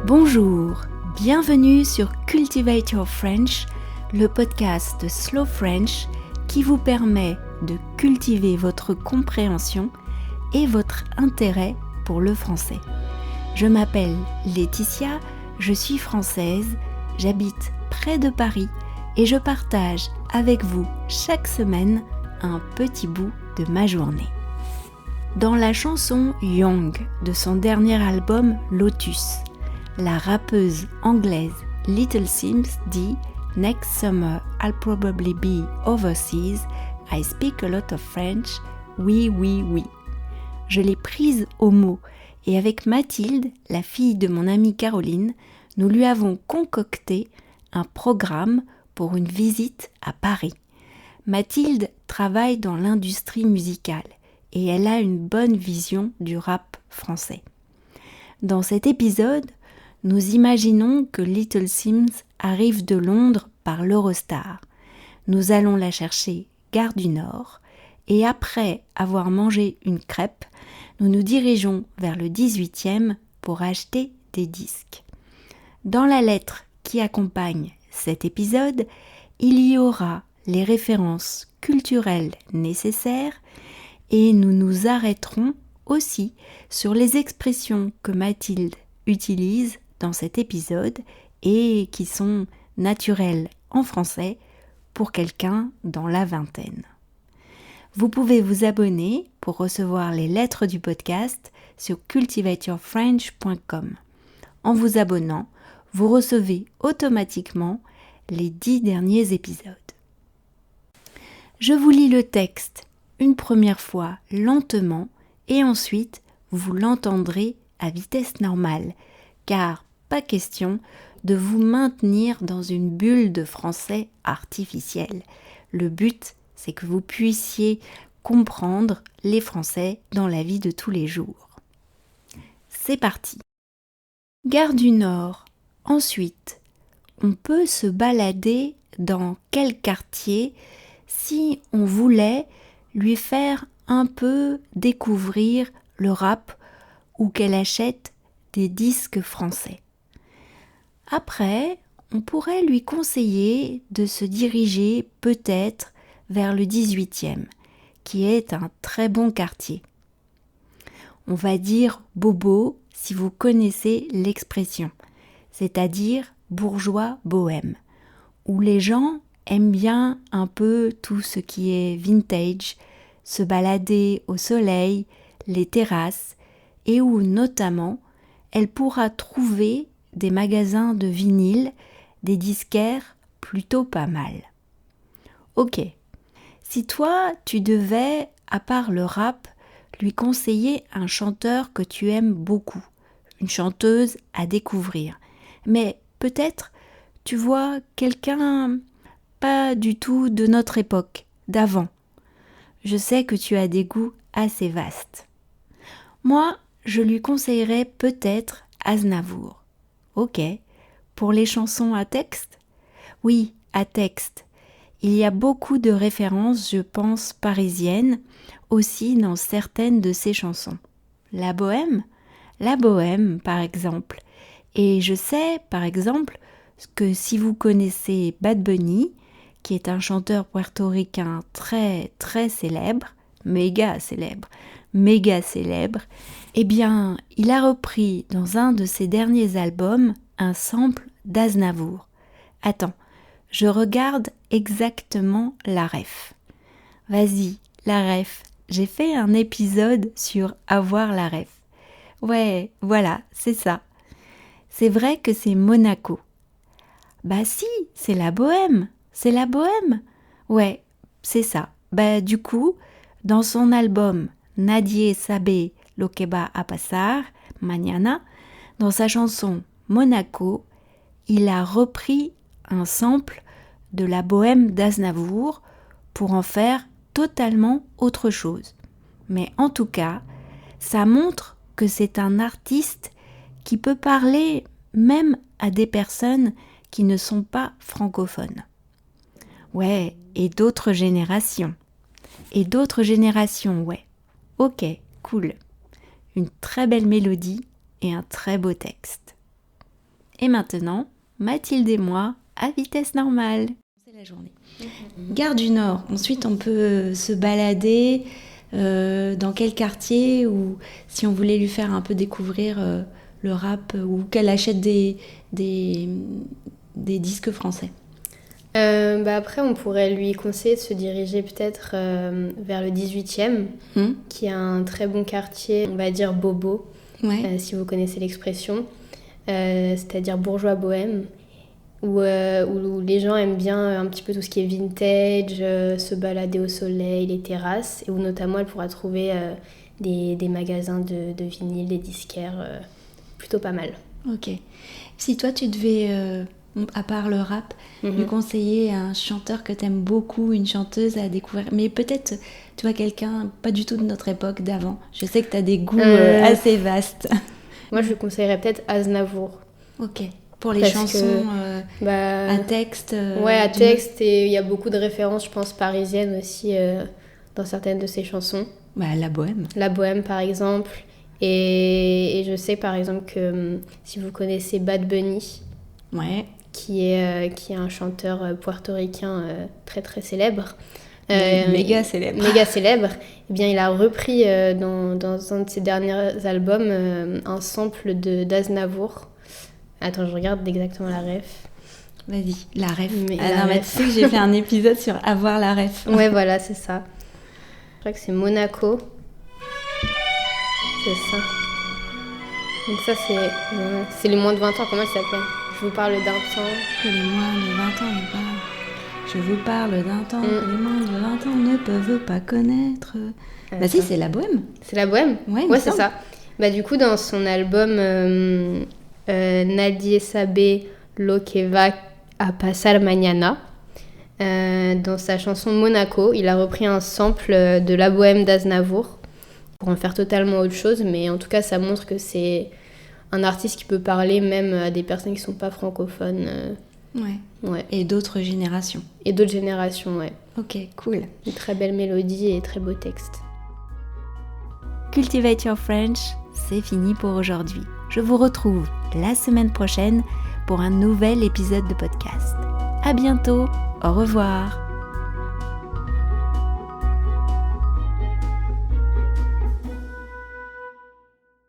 Bonjour, bienvenue sur Cultivate Your French, le podcast de Slow French qui vous permet de cultiver votre compréhension et votre intérêt pour le français. Je m'appelle Laetitia, je suis française, j'habite près de Paris et je partage avec vous chaque semaine un petit bout de ma journée. Dans la chanson Young de son dernier album Lotus, la rappeuse anglaise Little Simz dit « Next summer, I'll probably be overseas. I speak a lot of French. Oui, oui, oui. » Je l'ai prise au mot et avec Mathilde, la fille de mon amie Caroline, nous lui avons concocté un programme pour une visite à Paris. Mathilde travaille dans l'industrie musicale et elle a une bonne vision du rap français. Dans cet épisode, nous imaginons que Little Simz arrive de Londres par l'Eurostar. Nous allons la chercher gare du Nord et après avoir mangé une crêpe, nous nous dirigeons vers le 18e pour acheter des disques. Dans la lettre qui accompagne cet épisode, il y aura les références culturelles nécessaires et nous nous arrêterons aussi sur les expressions que Mathilde utilise dans cet épisode et qui sont naturelles en français pour quelqu'un dans la vingtaine. Vous pouvez vous abonner pour recevoir les lettres du podcast sur cultivateyourfrench.com. En vous abonnant, vous recevez automatiquement les 10 derniers épisodes. Je vous lis le texte une première fois lentement et ensuite vous l'entendrez à vitesse normale, car pas question de vous maintenir dans une bulle de français artificiel. Le but, c'est que vous puissiez comprendre les Français dans la vie de tous les jours. C'est parti. Gare du Nord. Ensuite, on peut se balader dans quel quartier si on voulait lui faire un peu découvrir le rap ou qu'elle achète des disques français. Après, on pourrait lui conseiller de se diriger peut-être vers le 18e, qui est un très bon quartier. On va dire bobo si vous connaissez l'expression, c'est-à-dire bourgeois bohème, où les gens aiment bien un peu tout ce qui est vintage, se balader au soleil, les terrasses, et où notamment elle pourra trouver des magasins de vinyle, des disquaires plutôt pas mal. Ok, si toi tu devais, à part le rap, lui conseiller un chanteur que tu aimes beaucoup, une chanteuse à découvrir, mais peut-être tu vois quelqu'un pas du tout de notre époque, d'avant. Je sais que tu as des goûts assez vastes. Moi, je lui conseillerais peut-être Aznavour. Ok, pour les chansons à texte ? Oui, à texte. Il y a beaucoup de références, je pense, parisiennes, aussi dans certaines de ses chansons. La bohème, par exemple. Et je sais, par exemple, que si vous connaissez Bad Bunny, qui est un chanteur puertoricain très très célèbre, méga célèbre, eh bien, il a repris dans un de ses derniers albums un sample d'Aznavour. Attends, je regarde exactement la ref. Vas-y, la ref. J'ai fait un épisode sur avoir la ref. Ouais, voilà, c'est ça. C'est vrai que c'est Monaco. Bah si, c'est la bohème. Ouais, c'est ça. Bah du coup, dans son album Nadie sabe lo que va a pasar mañana, dans sa chanson Monaco, il a repris un sample de la bohème d'Aznavour pour en faire totalement autre chose. Mais en tout cas, ça montre que c'est un artiste qui peut parler même à des personnes qui ne sont pas francophones. Ouais, et d'autres générations, ouais. Ok, cool. Une très belle mélodie et un très beau texte. Et maintenant, Mathilde et moi à vitesse normale. C'est la journée. Gare du Nord. Ensuite, on peut se balader dans quel quartier, ou si on voulait lui faire un peu découvrir le rap, ou qu'elle achète des disques français. Après, on pourrait lui conseiller de se diriger peut-être vers le 18e, qui est un très bon quartier, on va dire bobo, si vous connaissez l'expression, c'est-à-dire bourgeois bohème, où les gens aiment bien un petit peu tout ce qui est vintage, se balader au soleil, les terrasses, et où notamment elle pourra trouver des magasins de vinyle, des disquaires, plutôt pas mal. Ok. Si toi tu devais, à part le rap, lui conseiller un chanteur que t'aimes beaucoup, une chanteuse à découvrir, mais peut-être tu vois quelqu'un pas du tout de notre époque, d'avant. Je sais que t'as des goûts assez vastes. Moi je lui conseillerais peut-être Aznavour. Ok. Pour les chansons à texte. À texte, et il y a beaucoup de références, je pense, parisiennes aussi dans certaines de ses chansons. La bohème. La bohème, par exemple. Et je sais, par exemple, que si vous connaissez Bad Bunny, qui est un chanteur puertoricain très très célèbre. Méga célèbre. Méga célèbre. Eh bien, il a repris dans un de ses derniers albums un sample d'Aznavour. Attends, je regarde exactement la ref. Vas-y, la ref. Tu sais que j'ai fait un épisode sur avoir la ref. Ouais, voilà, c'est ça. Je crois que c'est Monaco. C'est ça. Donc ça, c'est les moins de 20 ans. Comment il s'appelle ? Je vous parle d'un temps. Que les moins de 20 ans ne pas... Je vous parle d'un temps que les moins de 20 ans ne peuvent pas connaître. Si, c'est la bohème. C'est la bohème ? Ouais, c'est ça. Du coup, dans son album... Nadie sabe lo que va a pasar mañana. Dans sa chanson Monaco, il a repris un sample de La Bohème d'Aznavour pour en faire totalement autre chose, mais en tout cas ça montre que c'est un artiste qui peut parler même à des personnes qui ne sont pas francophones. Ouais. Et d'autres générations. Ouais. Ok, cool. Une très belle mélodie et très beau texte. Cultivate Your French, c'est fini pour aujourd'hui. Je vous retrouve la semaine prochaine pour un nouvel épisode de podcast. À bientôt, au revoir.